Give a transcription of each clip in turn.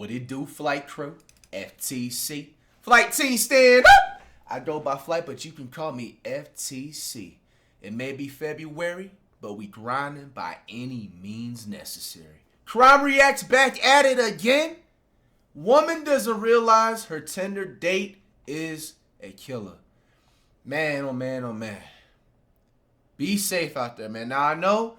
What it do, flight crew? FTC. Flight team, stand up! I go by flight, but you can call me FTC. It may be February, but we grinding by any means necessary. Crime Reacts back at it again. Woman doesn't realize her Tinder date is a killer. Man, oh man, oh man. Be safe out there, man. Now I know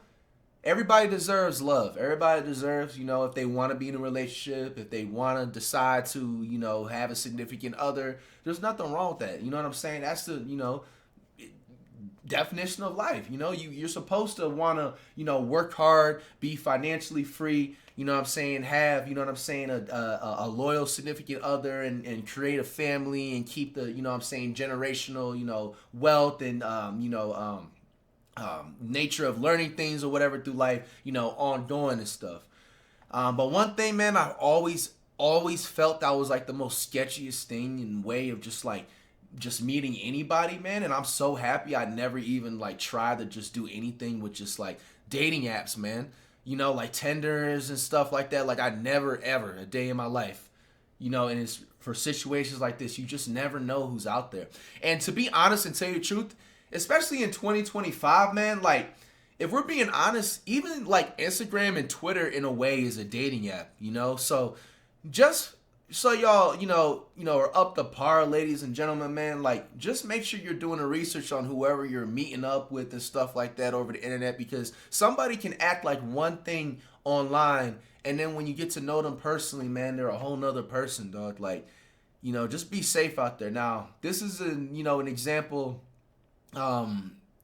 everybody deserves love. Everybody deserves, if they want to be in a relationship, if they want to decide to, have a significant other, there's nothing wrong with that. You know what I'm saying? That's the, definition of life. You're supposed to want to, work hard, be financially free, have, a loyal significant other and create a family and keep the, generational, wealth and, nature of learning things or whatever through life, ongoing and stuff. But one thing, man, I always felt that was like the most sketchiest thing in way of just meeting anybody, man. And I'm so happy I never even tried to just do anything with just dating apps, man. Like Tinders and stuff like that. I never ever a day in my life, and it's for situations like this, you just never know who's out there. And to be honest and tell you the truth, especially in 2025, man, if we're being honest, even Instagram and Twitter in a way is a dating app, So just so y'all, are up to par, ladies and gentlemen, man, just make sure you're doing the research on whoever you're meeting up with and stuff like that over the internet, because somebody can act like one thing online and then when you get to know them personally, man, they're a whole nother person, dog. Just be safe out there. Now, this is an example,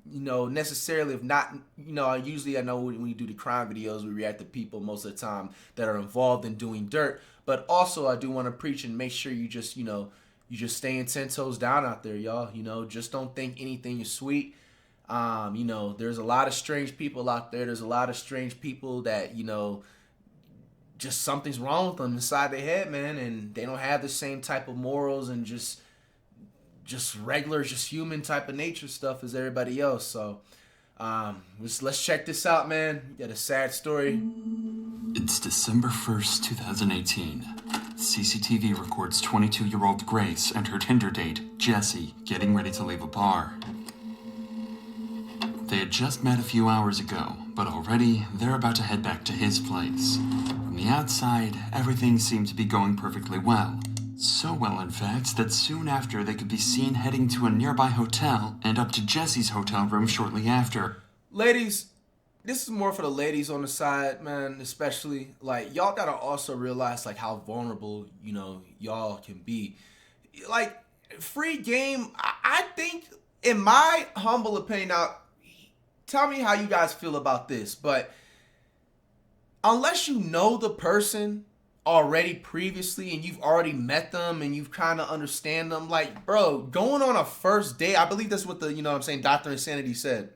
necessarily if not, usually I know when we do the crime videos, we react to people most of the time that are involved in doing dirt. But also I do want to preach and make sure you just, you just staying 10 toes down out there, y'all. Just don't think anything is sweet. There's a lot of strange people out there. There's a lot of strange people that, just something's wrong with them inside their head, man. And they don't have the same type of morals and just regular, just human type of nature stuff as everybody else. So let's check this out, man. We got a sad story. It's December 1st, 2018. CCTV records 22-year-old Grace and her Tinder date, Jesse, getting ready to leave a bar. They had just met a few hours ago, but already they're about to head back to his place. From the outside, everything seemed to be going perfectly well. So well, in fact, that soon after they could be seen heading to a nearby hotel and up to Jesse's hotel room shortly after. Ladies, this is more for the ladies on the side, man, especially. Y'all gotta also realize, how vulnerable, y'all can be. Free game, I think, in my humble opinion, now, tell me how you guys feel about this, but unless you know the person already previously and you've already met them and you've kind of understand them, bro, going on a first date, I believe that's what the, Dr. Insanity said.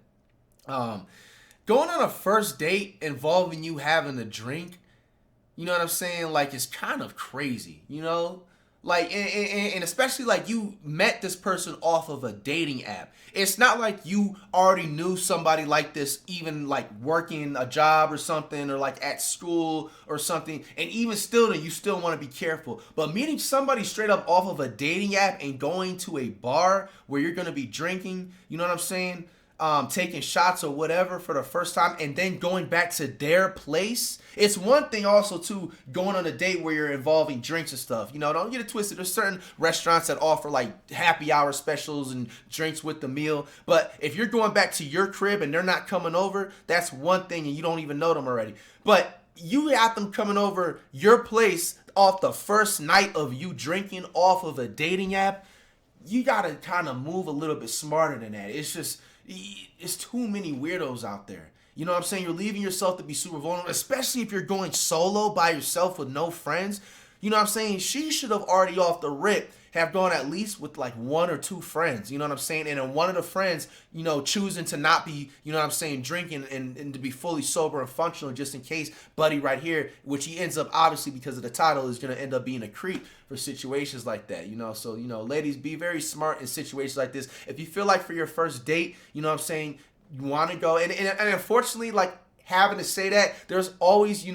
Going on a first date involving you having a drink, it's kind of crazy, and especially you met this person off of a dating app. It's not like you already knew somebody like this, even working a job or something, or at school or something. And even still, then you still want to be careful. But meeting somebody straight up off of a dating app and going to a bar where you're going to be drinking, taking shots or whatever for the first time and then going back to their place. It's one thing also to going on a date where you're involving drinks and stuff. Don't get it twisted. There's certain restaurants that offer happy hour specials and drinks with the meal. But if you're going back to your crib and they're not coming over, that's one thing and you don't even know them already. But you got them coming over your place off the first night of you drinking off of a dating app. You got to kind of move a little bit smarter than that. It's too many weirdos out there. You know what I'm saying? You're leaving yourself to be super vulnerable, especially if you're going solo by yourself with no friends. You know what I'm saying? She should have already off the rip have gone at least with one or two friends. You know what I'm saying? And then one of the friends, choosing to not be, drinking and to be fully sober and functional just in case buddy right here, which he ends up obviously because of the title is going to end up being a creep for situations like that. So, ladies, be very smart in situations like this. If you feel like for your first date, you want to go and unfortunately, having to say that, there's always,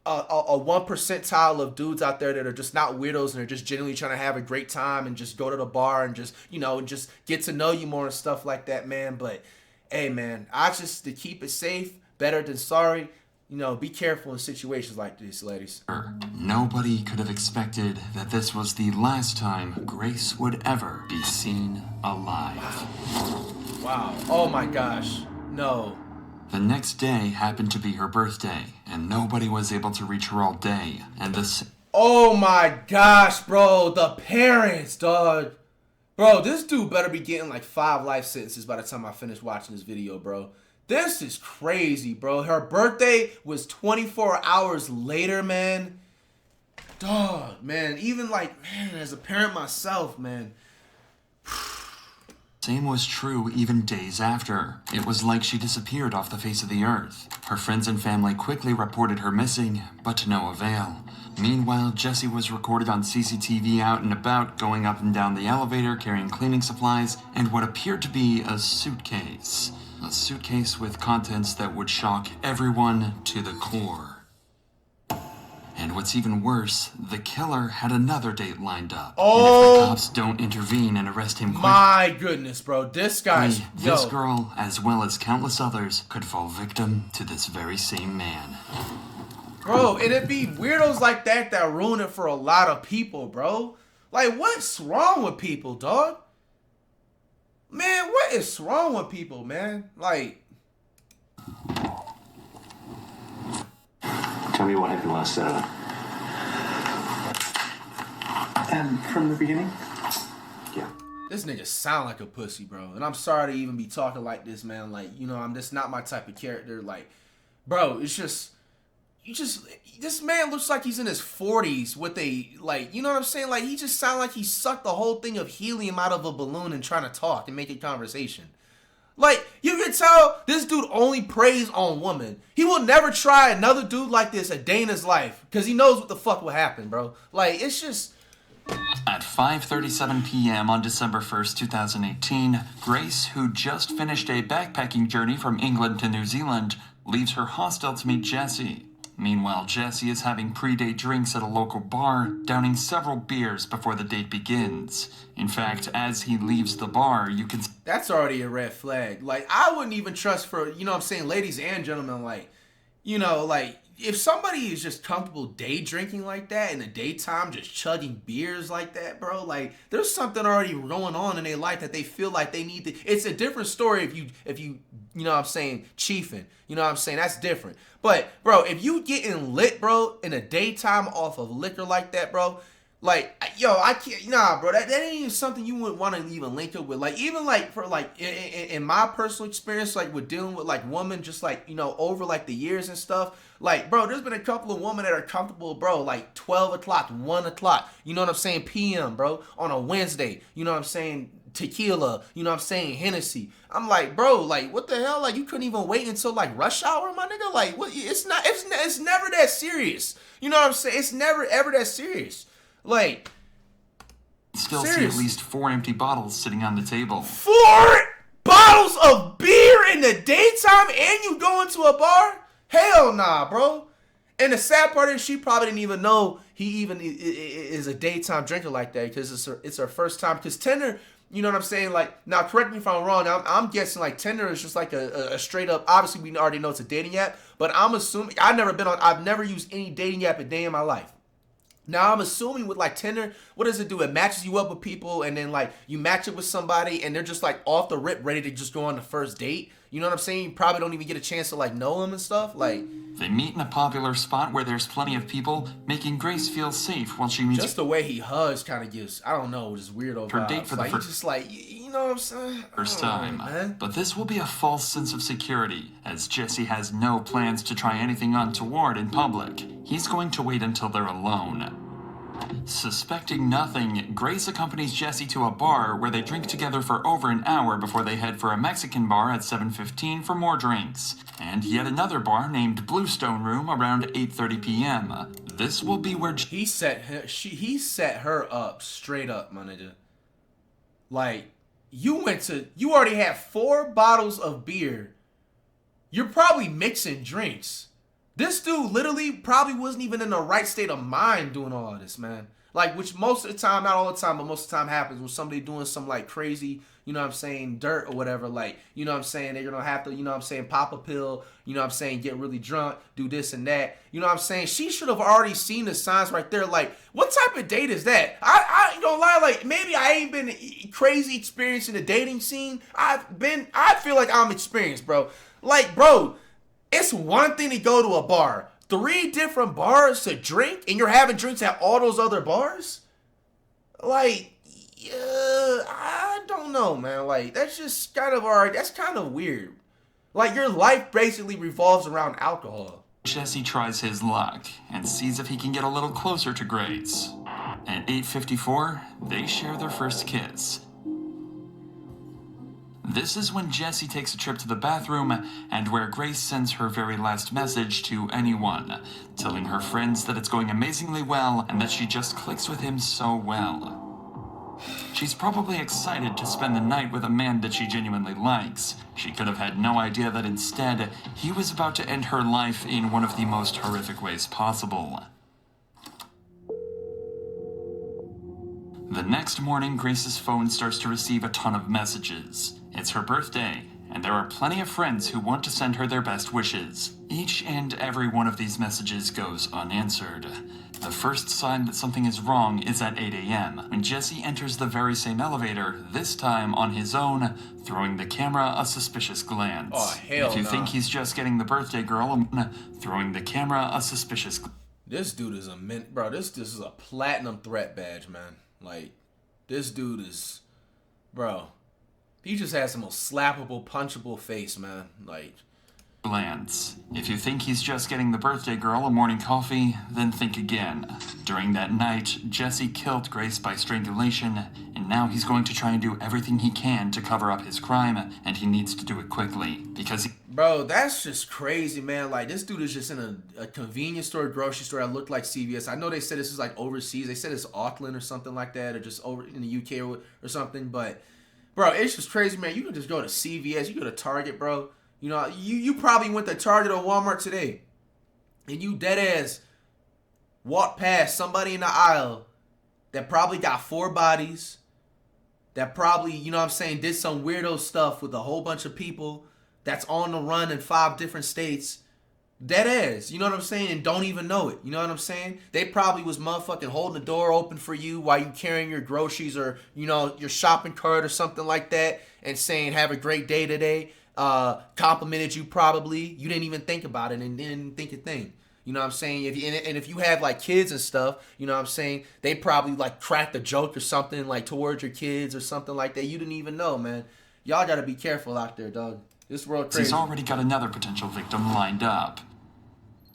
a 1 percentile of dudes out there that are just not weirdos and are just genuinely trying to have a great time and just go to the bar and just, you know, just get to know you more and stuff like that, man. But hey, man, I just, to keep it safe, better than sorry. You know, be careful in situations like this, ladies. Nobody could have expected that this was the last time Grace would ever be seen alive. Wow. Oh my gosh. No. The next day happened to be her birthday, and nobody was able to reach her all day, and this... Oh my gosh, bro. The parents, dog. Bro, this dude better be getting like 5 life sentences by the time I finish watching this video, bro. This is crazy, bro. Her birthday was 24 hours later, man. Dog, man. Even like, man, as a parent myself, man. Same was true even days after. It was like she disappeared off the face of the earth. Her friends and family quickly reported her missing, but to no avail. Meanwhile, Jessie was recorded on CCTV out and about, going up and down the elevator, carrying cleaning supplies, and what appeared to be a suitcase. A suitcase with contents that would shock everyone to the core. And what's even worse, the killer had another date lined up. Oh, and if the cops don't intervene and arrest him quickly, my goodness, bro. This guy's... this girl, as well as countless others, could fall victim to this very same man. Bro, and it be weirdos like that that ruin it for a lot of people, bro. Like, what's wrong with people, dog? Man, what is wrong with people, man? Like... Tell me what happened last Saturday. And from the beginning? Yeah. This nigga sound like a pussy, bro. And I'm sorry to even be talking like this, man. Like, you know, I'm just not my type of character. Like, bro, it's just... this man looks like he's in his 40s with a, like, you know what I'm saying? Like, he just sound like he sucked the whole thing of helium out of a balloon and trying to talk and make a conversation. Like, you can tell this dude only preys on women. He will never try another dude like this a day in his life because he knows what the fuck will happen, bro. Like, it's just... At 5:37 p.m. on December 1st, 2018, Grace, who just finished a backpacking journey from England to New Zealand, leaves her hostel to meet Jessie. Meanwhile, Jessie is having pre-date drinks at a local bar, downing several beers before the date begins. In fact, as he leaves the bar, you can... That's already a red flag. Like, I wouldn't even trust for, you know what I'm saying, ladies and gentlemen, like, you know, like, if somebody is just comfortable day drinking like that in the daytime, just chugging beers like that, bro, like, there's something already going on in their life that they feel like they need to... It's a different story if you know what I'm saying, chiefing. You know what I'm saying? That's different. But, bro, if you getting lit, bro, in the daytime off of liquor like that, bro, like, yo, I can't, nah, bro, that ain't even something you would want to even link up with. Like, even, like, for, like, in my personal experience, like, with dealing with, like, women just, like, you know, over, like, the years and stuff, like, bro, there's been a couple of women that are comfortable, bro, like, 12 o'clock, 1 o'clock, you know what I'm saying, p.m., bro, on a Wednesday, you know what I'm saying, tequila, you know what I'm saying, Hennessy. I'm like, bro, like, what the hell? Like, you couldn't even wait until, like, rush hour, my nigga? Like, what? It's never that serious. You know what I'm saying? It's never, ever that serious. Like, still see at least 4 empty bottles sitting on the table. 4 bottles of beer in the daytime and you go into a bar? Hell nah, bro. And the sad part is she probably didn't even know he even is a daytime drinker like that because it's her first time. Because Tinder, you know what I'm saying? Like, now correct me if I'm wrong. I'm guessing like Tinder is just like a straight up. Obviously, we already know it's a dating app, but I'm assuming I've never used any dating app a day in my life. Now, I'm assuming with, like, Tinder, what does it do? It matches you up with people, and then, like, you match it with somebody, and they're just, like, off the rip, ready to just go on the first date. You know what I'm saying? You probably don't even get a chance to, like, know them and stuff. Like, they meet in a popular spot where there's plenty of people, making Grace feel safe while she meets... Just the way he hugs kind of gives, I don't know, just weirdo vibes. Date for the like, just like, you know what I'm saying? First time. Man. But this will be a false sense of security, as Jessie has no plans to try anything untoward in public. He's going to wait until they're alone. Suspecting nothing, Grace accompanies Jessie to a bar where they drink together for over an hour before they head for a Mexican bar at 7:15 for more drinks, and yet another bar named Bluestone Room around 8:30 p.m. This will be where he set her up straight up, my nigga. Like, you already have 4 bottles of beer. You're probably mixing drinks. This dude literally probably wasn't even in the right state of mind doing all of this, man. Like, which most of the time, not all the time, but most of the time happens when somebody doing some like crazy, you know what I'm saying, dirt or whatever. Like, you know what I'm saying, they're gonna have to, you know what I'm saying, pop a pill, you know what I'm saying, get really drunk, do this and that. You know what I'm saying? She should have already seen the signs right there. Like, what type of date is that? I ain't gonna lie, like, maybe I ain't been crazy experienced in the dating scene. I feel like I'm experienced, bro. Like, bro, it's one thing to go to a bar. 3 different bars to drink, and you're having drinks at all those other bars? Like, yeah, I don't know, man. Like, that's just kind of alright. That's kind of weird. Like, your life basically revolves around alcohol. Jesse tries his luck and sees if he can get a little closer to Grace. At 8:54, they share their first kiss. This is when Jesse takes a trip to the bathroom and where Grace sends her very last message to anyone, telling her friends that it's going amazingly well and that she just clicks with him so well. She's probably excited to spend the night with a man that she genuinely likes. She could have had no idea that instead, he was about to end her life in one of the most horrific ways possible. The next morning, Grace's phone starts to receive a ton of messages. It's her birthday, and there are plenty of friends who want to send her their best wishes. Each and every one of these messages goes unanswered. The first sign that something is wrong is at 8 a.m. when Jesse enters the very same elevator, this time on his own, throwing the camera a suspicious glance. Oh, hell If you nah. think he's just getting the birthday girl, throwing the camera a suspicious This dude is bro, this is a platinum threat badge, man. Like, this dude is, bro, he just has the most slappable, punchable face, man. Like, glance. If you think he's just getting the birthday girl a morning coffee, then think again. During that night, Jesse killed Grace by strangulation, and now he's going to try and do everything he can to cover up his crime, and he needs to do it quickly, because bro, that's just crazy, man. Like, this dude is just in a convenience store, grocery store that looked like CVS. I know they said this is like overseas. They said it's Auckland or something like that, or just over in the UK or something. But, bro, it's just crazy, man. You can just go to CVS, you go to Target, bro. You know, you probably went to Target or Walmart today, and you dead ass walked past somebody in the aisle that probably got 4 bodies, that probably, you know what I'm saying, did some weirdo stuff with a whole bunch of people, that's on the run in 5 different states, dead ass, you know what I'm saying, and don't even know it, you know what I'm saying? They probably was motherfucking holding the door open for you while you carrying your groceries or, you know, your shopping cart or something like that, and saying, have a great day today, complimented you probably, you didn't even think about it and didn't think a thing. You know what I'm saying? If you have like kids and stuff, you know what I'm saying, they probably like cracked a joke or something like towards your kids or something like that. You didn't even know, man. Y'all gotta be careful out there, dog. This world crazy. he's already got another potential victim lined up.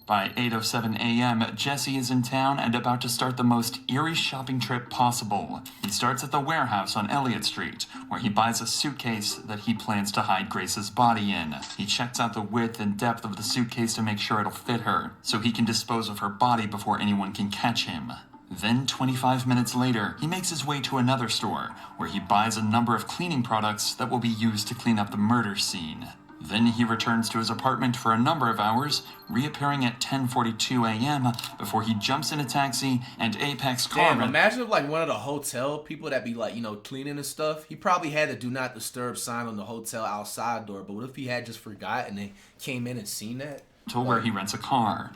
By 8:07 a.m., Jesse is in town and about to start the most eerie shopping trip possible. He starts at the warehouse on Elliott Street, where he buys a suitcase that he plans to hide Grace's body in. He checks out the width and depth of the suitcase to make sure it'll fit her, so he can dispose of her body before anyone can catch him. Then, 25 minutes later, he makes his way to another store, where he buys a number of cleaning products that will be used to clean up the murder scene. Then he returns to his apartment for a number of hours, reappearing at 10:42 a.m. before he jumps in a taxi and Apex car. Damn, imagine if like one of the hotel people that be like, you know, cleaning and stuff, he probably had the do not disturb sign on the hotel outside door, but what if he had just forgot and they came in and seen that? To where he rents a car.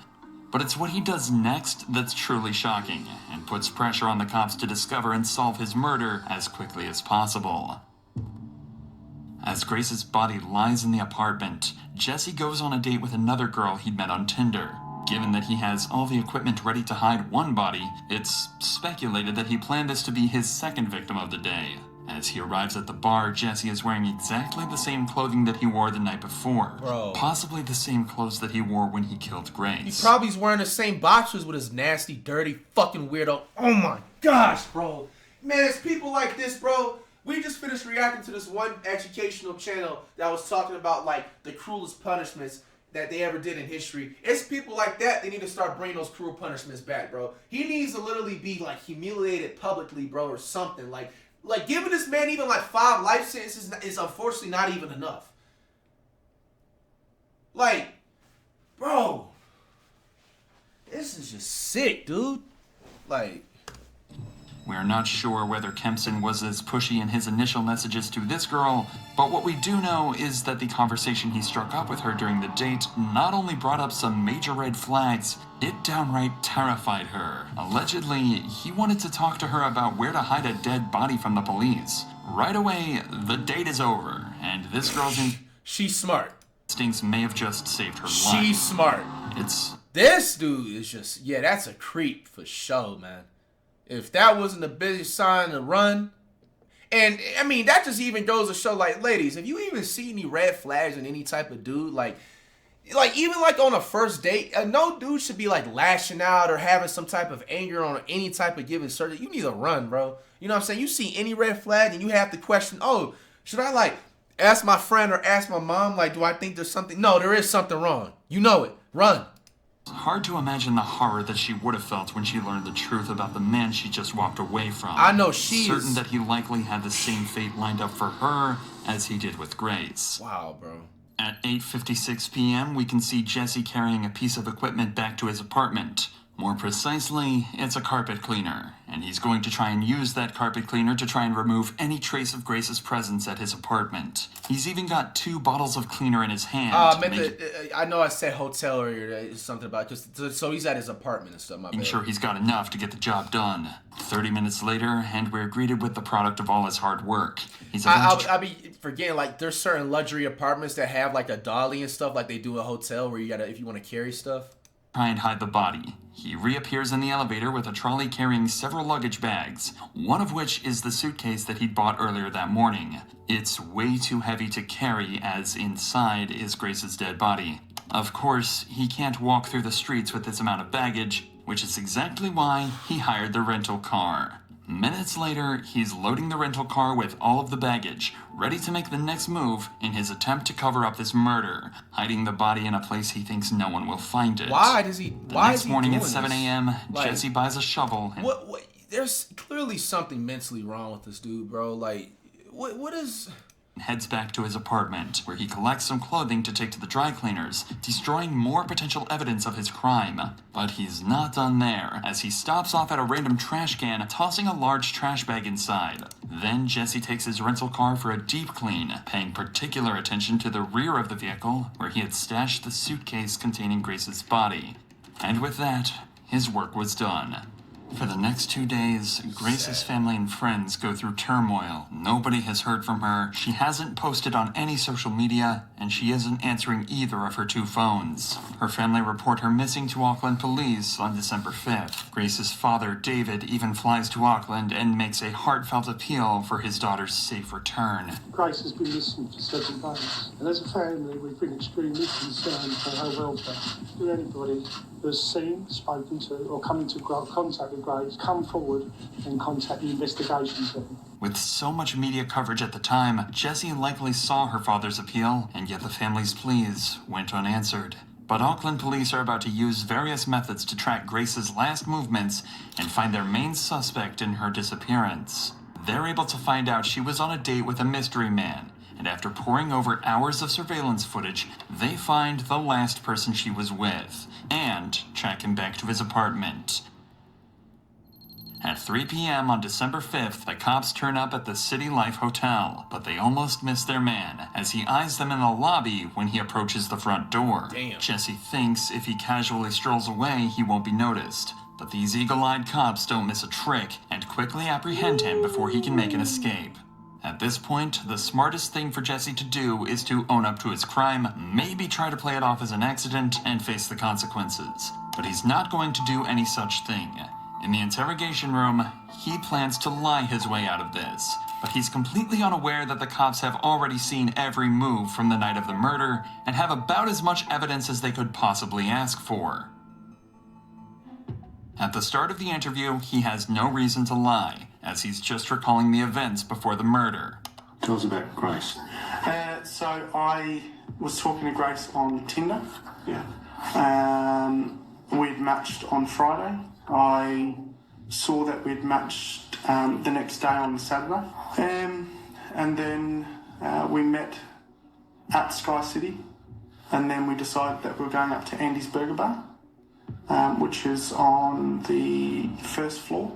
But it's what he does next that's truly shocking, and puts pressure on the cops to discover and solve his murder as quickly as possible. As Grace's body lies in the apartment, Jesse goes on a date with another girl he'd met on Tinder. Given that he has all the equipment ready to hide one body, it's speculated that he planned this to be his second victim of the day. As he arrives at the bar, Jesse is wearing exactly the same clothing that he wore the night before. Bro. Possibly the same clothes that he wore when he killed Grace. He probably's wearing the same boxers with his nasty, dirty, fucking weirdo. Oh my gosh, bro. Man, it's people like this, bro. We just finished reacting to this one educational channel that was talking about, like, the cruelest punishments that they ever did in history. It's people like that, they need to start bringing those cruel punishments back, bro. He needs to literally be, like, humiliated publicly, bro, or something. Like giving this man even, like, 5 life sentences is unfortunately not even enough. Like, bro, This is just sick, dude. Like, We're not sure whether Kempson was as pushy in his initial messages to this girl, but what we do know is that the conversation he struck up with her during the date not only brought up some major red flags, it downright terrified her. Allegedly, he wanted to talk to her about where to hide a dead body from the police. Right away, the date is over, and this girl's she's smart. instincts may have just saved her life. She's smart. This dude is just, yeah, that's a creep for sure, man. If that wasn't the biggest sign to run, and I mean, that just even goes to show, like, ladies, if you even see any red flags in any type of dude, like even like on a first date, no dude should be like lashing out or having some type of anger on any type of given certain. You need to run, bro. You know what I'm saying? You see any red flag and you have to question, oh, should I like ask my friend or ask my mom, like, do I think there's something? No, there is something wrong. You know it. Run. Hard to imagine the horror that she would have felt when she learned the truth about the man she just walked away from. I know she's certain that he likely had the same fate lined up for her as he did with Grace. Wow, bro. At 8:56 p.m., we can see Jesse carrying a piece of equipment back to his apartment. More precisely, it's a carpet cleaner, and he's going to try and use that carpet cleaner to try and remove any trace of Grace's presence at his apartment. He's even got 2 bottles of cleaner in his hand. I know I said hotel earlier, something about so he's at his apartment and stuff. My bad. I'm sure he's got enough to get the job done. 30 minutes later, and we're greeted with the product of all his hard work. I'll be forgetting, like, there's certain luxury apartments that have like a dolly and stuff, like they do a hotel where you gotta, if you want to carry stuff. Try and hide the body. He reappears in the elevator with a trolley carrying several luggage bags, one of which is the suitcase that he'd bought earlier that morning. It's way too heavy to carry, as inside is Grace's dead body. Of course, he can't walk through the streets with this amount of baggage, which is exactly why he hired the rental car. Minutes later, he's loading the rental car with all of the baggage, ready to make the next move in his attempt to cover up this murder, hiding the body in a place he thinks no one will find it. Next morning at 7 a.m., like, Jesse buys a shovel. What? There's clearly something mentally wrong with this dude, bro. Like, what is... Heads back to his apartment, where he collects some clothing to take to the dry cleaners, destroying more potential evidence of his crime. But he's not done there, as he stops off at a random trash can, tossing a large trash bag inside. Then Jesse takes his rental car for a deep clean, paying particular attention to the rear of the vehicle, where he had stashed the suitcase containing Grace's body. And with that, his work was done. For the next 2 days, Grace's family and friends go through turmoil. Nobody has heard from her, she hasn't posted on any social media, and she isn't answering either of her 2 phones. Her family report her missing to Auckland police on December 5th. Grace's father, David, even flies to Auckland and makes a heartfelt appeal for his daughter's safe return. Grace has been missing for 7 days, and as a family, we've been extremely concerned for her welfare. To anybody who has seen, spoken to, or come into contact with Grace, come forward and contact the investigation team. With so much media coverage at the time, Jessie likely saw her father's appeal, and yet the family's pleas went unanswered. But Auckland police are about to use various methods to track Grace's last movements and find their main suspect in her disappearance. They're able to find out she was on a date with a mystery man, and after poring over hours of surveillance footage, they find the last person she was with, and track him back to his apartment. At 3 p.m. on December 5th, the cops turn up at the City Life Hotel, but they almost miss their man, as he eyes them in the lobby when he approaches the front door. Damn. Jesse thinks if he casually strolls away, he won't be noticed. But these eagle-eyed cops don't miss a trick, and quickly apprehend him before he can make an escape. At this point, the smartest thing for Jesse to do is to own up to his crime, maybe try to play it off as an accident, and face the consequences. But he's not going to do any such thing. In the interrogation room, he plans to lie his way out of this, but he's completely unaware that the cops have already seen every move from the night of the murder and have about as much evidence as they could possibly ask for. At the start of the interview, he has no reason to lie, as he's just recalling the events before the murder. Tell us about Grace. So I was talking to Grace on Tinder. Yeah. We'd matched on Friday. I saw that we'd matched the next day on Saturday. And then we met at Sky City. And then we decided that we were going up to Andy's Burger Bar. which is on the first floor.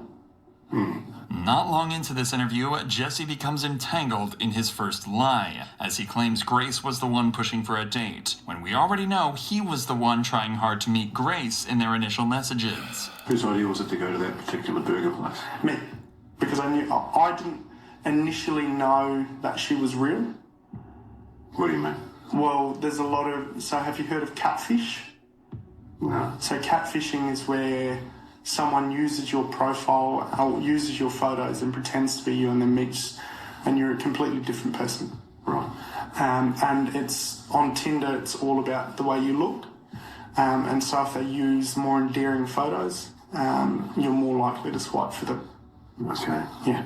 Not long into this interview, Jesse becomes entangled in his first lie, as he claims Grace was the one pushing for a date, when we already know he was the one trying hard to meet Grace in their initial messages. Whose idea was it to go to that particular burger place? Me, because I didn't initially know that she was real. What do you mean? Well, there's a lot of... So have you heard of catfish? No. So catfishing is where someone uses your profile or uses your photos and pretends to be you and then meets and you're a completely different person. Right. And it's on Tinder, it's all about the way you look. And so if they use more endearing photos, you're more likely to swipe for them. Okay. Yeah.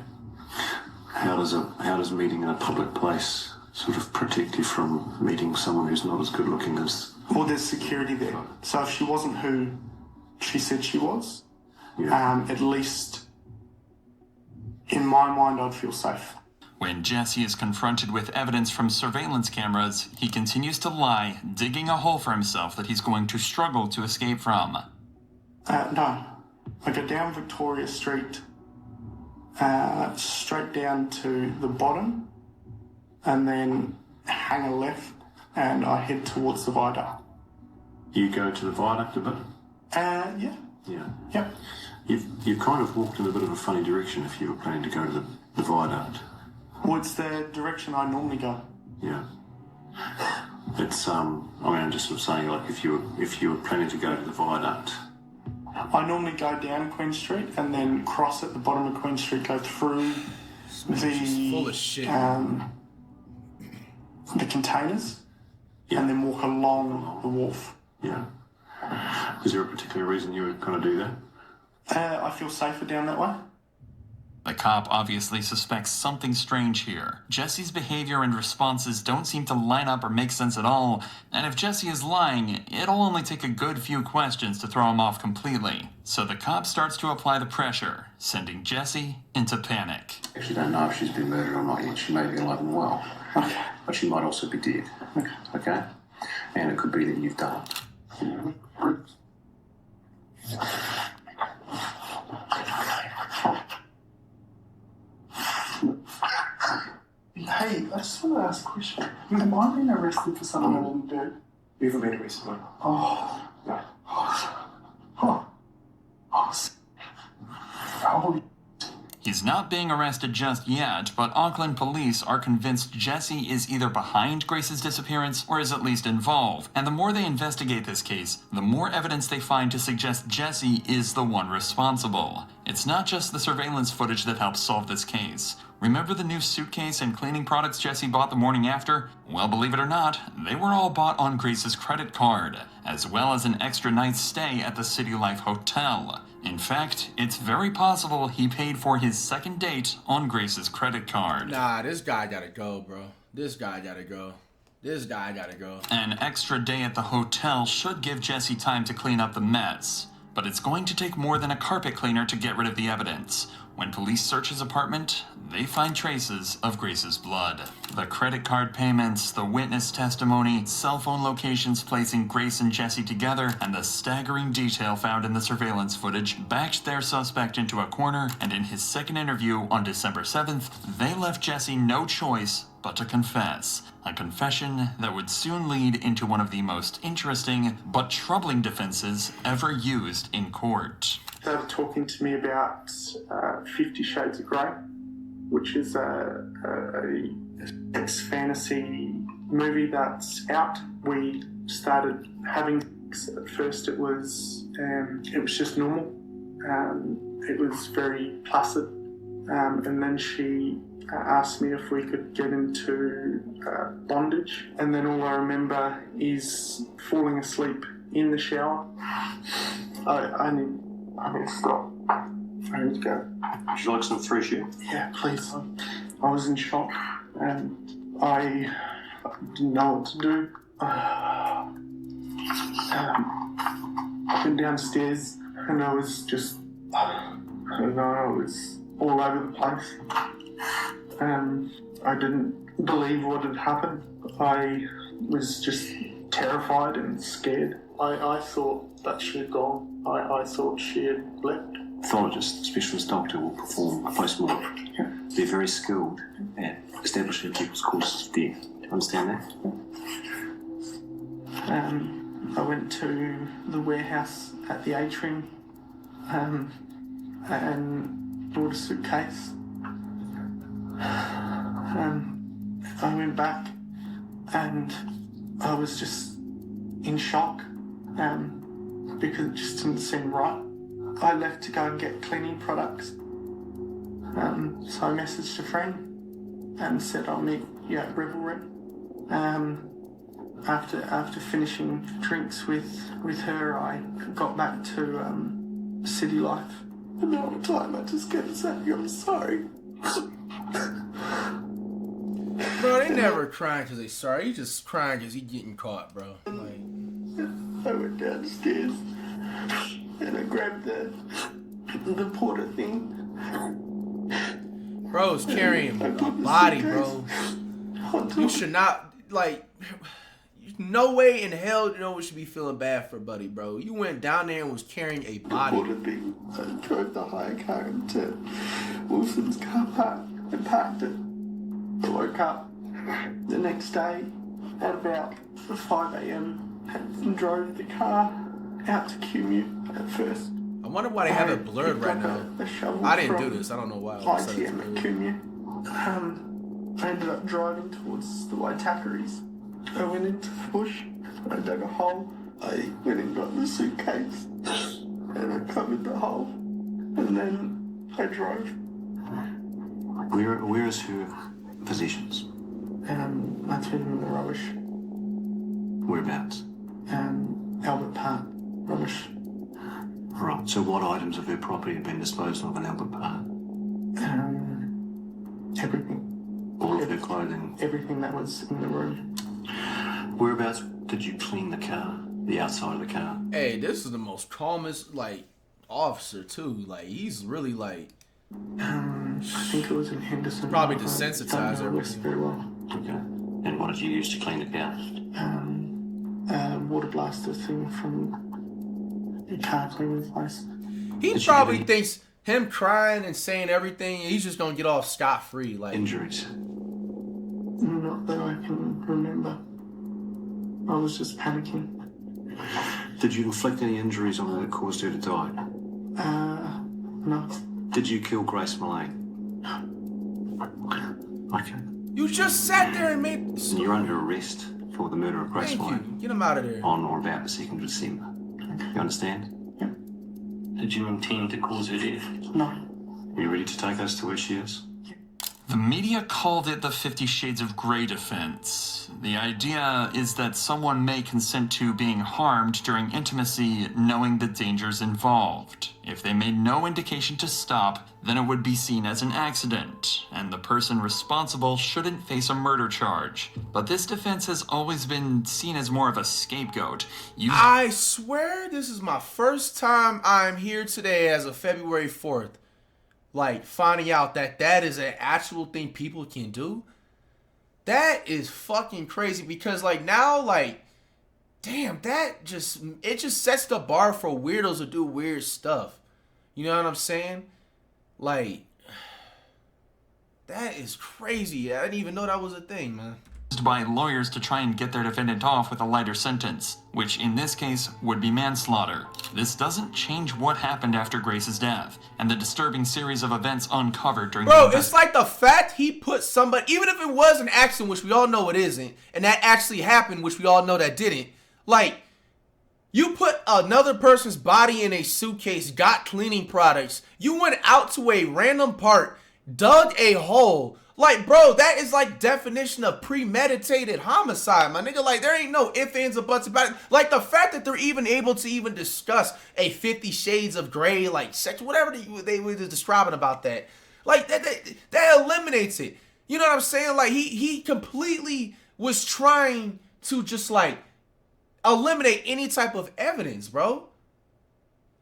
How does meeting in a public place sort of protect you from meeting someone who's not as good looking as... Well, there's security there. So if she wasn't who she said she was, Yeah. at least in my mind, I'd feel safe. When Jesse is confronted with evidence from surveillance cameras, he continues to lie, digging a hole for himself that he's going to struggle to escape from. No. I go down Victoria Street, straight down to the bottom, and then hang a left, and I head towards the viaduct. You go to the viaduct a bit? Yeah. Yeah. Yep. You've kind of walked in a bit of a funny direction if you were planning to go to the viaduct. Well, it's the direction I normally go. Yeah. It's I mean, I'm just sort of saying, like, if you were planning to go to the viaduct. I normally go down Queen Street and then cross at the bottom of Queen Street, go through She's full of shit. The containers, and then walk along the wharf. Yeah. Is there a particular reason you would kind of do that? I feel safer down that way. The cop obviously suspects something strange here. Jesse's behavior and responses don't seem to line up or make sense at all, and if Jesse is lying, it'll only take a good few questions to throw him off completely. So the cop starts to apply the pressure, sending Jesse into panic. Actually don't know if she's been murdered or not yet. She may be alive and well. Okay. But she might also be dead. Okay? And it could be that you've done it. Hey, I just want to ask a question. Am I being arrested for something I didn't do? You haven't been arrested, mate. Oh. No. Oh. Holy. He's not being arrested just yet, but Auckland police are convinced Jesse is either behind Grace's disappearance or is at least involved. And the more they investigate this case, the more evidence they find to suggest Jesse is the one responsible. It's not just the surveillance footage that helps solve this case. Remember the new suitcase and cleaning products Jesse bought the morning after? Well, believe it or not, they were all bought on Grace's credit card, as well as an extra night's stay at the City Life Hotel. In fact, it's very possible he paid for his second date on Grace's credit card. Nah, this guy gotta go, bro. This guy gotta go. This guy gotta go. An extra day at the hotel should give Jesse time to clean up the mess, but it's going to take more than a carpet cleaner to get rid of the evidence. When police search his apartment, they find traces of Grace's blood. The credit card payments, the witness testimony, cell phone locations placing Grace and Jesse together, and the staggering detail found in the surveillance footage backed their suspect into a corner, and in his second interview on December 7th, they left Jesse no choice but to confess. A confession that would soon lead into one of the most interesting but troubling defenses ever used in court. They were talking to me about 50 Shades of Grey, which is a sex fantasy movie that's out. We started having sex. At first it was just normal. It was very placid. And then she asked me if we could get into bondage. And then all I remember is falling asleep in the shower. I need to stop. I need to go. Would you like some fresh air? Yeah, please. I was in shock and I didn't know what to do. I went downstairs and I was just, I don't know, I was all over the place. I didn't believe what had happened. I was just terrified and scared. I thought that she had gone. I thought she had left. Pathologist, specialist doctor will perform a post-mortem. Yeah. They're very skilled at establishing people's causes of death. Understand that? I went to the warehouse at the atrium and bought a suitcase. I went back and I was just in shock because it just didn't seem right. I left to go and get cleaning products. So I messaged a friend and said I'll meet you at Revelry. After finishing drinks with her, I got back to City Life. And all the time I just kept saying, I'm sorry. Bro, they never crying because they sorry. He just crying because he getting caught, bro. Like, I went downstairs and I grabbed the porter thing. bro's carrying a body, bro. You should not, like, no way in hell no one should be feeling bad for Buddy, bro. You went down there and was carrying a body. Porter thing. I drove the hire car into Wilson's car park and parked it. I woke up the next day at about 5 a.m. and drove the car out to Commute at first. I wonder why they have it blurred right now. I didn't do this. I don't know why. ITM at Commute. I ended up driving towards the Waitakaries. I went into the bush. I dug a hole. I went and got the suitcase and I covered the hole. And then I drove. Where is her possessions? I threw them in the rubbish. Whereabouts? Albert Park. Rubbish. Right, so what items of her property have been disposed of in Albert Park? Everything. All of her clothing? Everything that was in the room. Whereabouts did you clean the car? The outside of the car? Hey, this is the most calmest, like, officer, too. Like, he's really, like... I think it was in Henderson. Probably I don't desensitized know West everything. very well. Okay. And what did you use to clean the car? Water blaster thing from the car cleaning place. He Did you probably get thinks him crying and saying everything, he's just gonna get off scot-free. Like, injuries? Not that I can remember. I was just panicking. Did you inflict any injuries on her that caused her to die? No. Did you kill Grace Millay? Okay. you just sat there and made... And you're under arrest for the murder of Grace Thank Millay you. Get him out of there. on or about the 2nd of December. You understand? Yeah. Did you intend to cause her death? No. Are you ready to take us to where she is? The media called it the 50 Shades of Grey defense. The idea is that someone may consent to being harmed during intimacy knowing the dangers involved. If they made no indication to stop, then it would be seen as an accident, and the person responsible shouldn't face a murder charge. But this defense has always been seen as more of a scapegoat. I swear this is my first time I'm here today as of February 4th. Like, finding out that that is an actual thing people can do. That is fucking crazy because, like, now, like, damn, it just sets the bar for weirdos to do weird stuff. You know what I'm saying? Like, that is crazy. I didn't even know that was a thing, man. By lawyers to try and get their defendant off with a lighter sentence, which in this case would be manslaughter. This doesn't change what happened after Grace's death, and the disturbing series of events uncovered during Bro, the it's like the fact he put somebody, even if it was an accident, which we all know it isn't, and that actually happened, which we all know that didn't, like, you put another person's body in a suitcase, got cleaning products, you went out to a random park, dug a hole. Like, bro, that is like definition of premeditated homicide, my nigga. Like, there ain't no ifs, ands, or buts about it. Like, the fact that they're even able to even discuss a 50 Shades of Grey, like, sex, whatever they were describing about that. Like, that eliminates it. You know what I'm saying? Like, he completely was trying to just, like, eliminate any type of evidence, bro.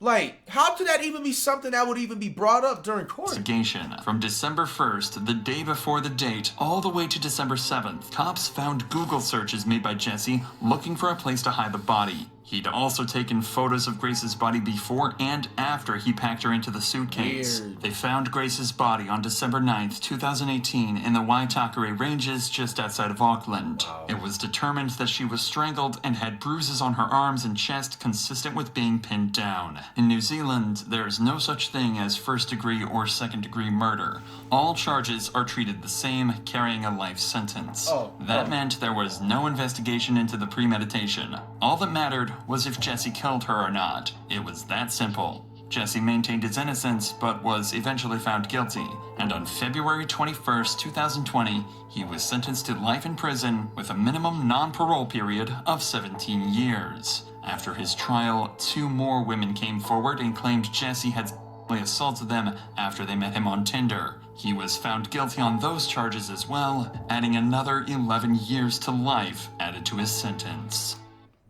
Like, how could that even be something that would even be brought up during court? investigation. From December 1st, the day before the date, all the way to December 7th, cops found Google searches made by Jesse looking for a place to hide the body. He'd also taken photos of Grace's body before and after he packed her into the suitcase. Weird. They found Grace's body on December 9th, 2018 in the Waitakere Ranges just outside of Auckland. Wow. It was determined that she was strangled and had bruises on her arms and chest consistent with being pinned down. In New Zealand, there is no such thing as first-degree or second-degree murder. All charges are treated the same, carrying a life sentence. That meant there was no investigation into the premeditation. All that mattered was if Jesse killed her or not. It was that simple. Jesse maintained his innocence, but was eventually found guilty, and on February 21st, 2020, he was sentenced to life in prison with a minimum non-parole period of 17 years. After his trial, 2 more women came forward and claimed Jesse had sexually assaulted them after they met him on Tinder. He was found guilty on those charges as well, adding another 11 years to life added to his sentence.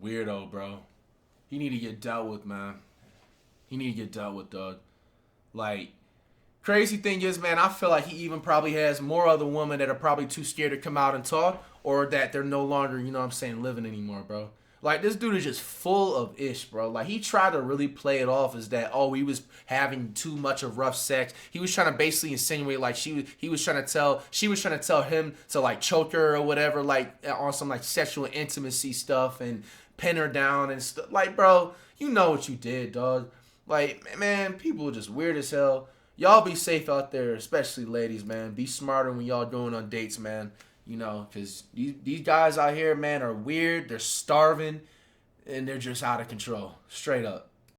Weirdo, bro. He need to get dealt with, man. He need to get dealt with, dog. Like, crazy thing is, man, I feel like he even probably has more other women that are probably too scared to come out and talk, or that they're no longer, you know what I'm saying, living anymore, bro. Like, this dude is just full of ish, bro. Like, he tried to really play it off as that, oh, he was having too much of rough sex. He was trying to basically insinuate, like, she was trying to tell him to, like, choke her or whatever, like, on some, like, sexual intimacy stuff and pin her down and stuff. Like, bro, you know what you did, dog. Like, man, people are just weird as hell. Y'all be safe out there, especially ladies, man. Be smarter when y'all going on dates, man. You know, because these guys out here, man, are weird. They're starving, and they're just out of control. Straight up.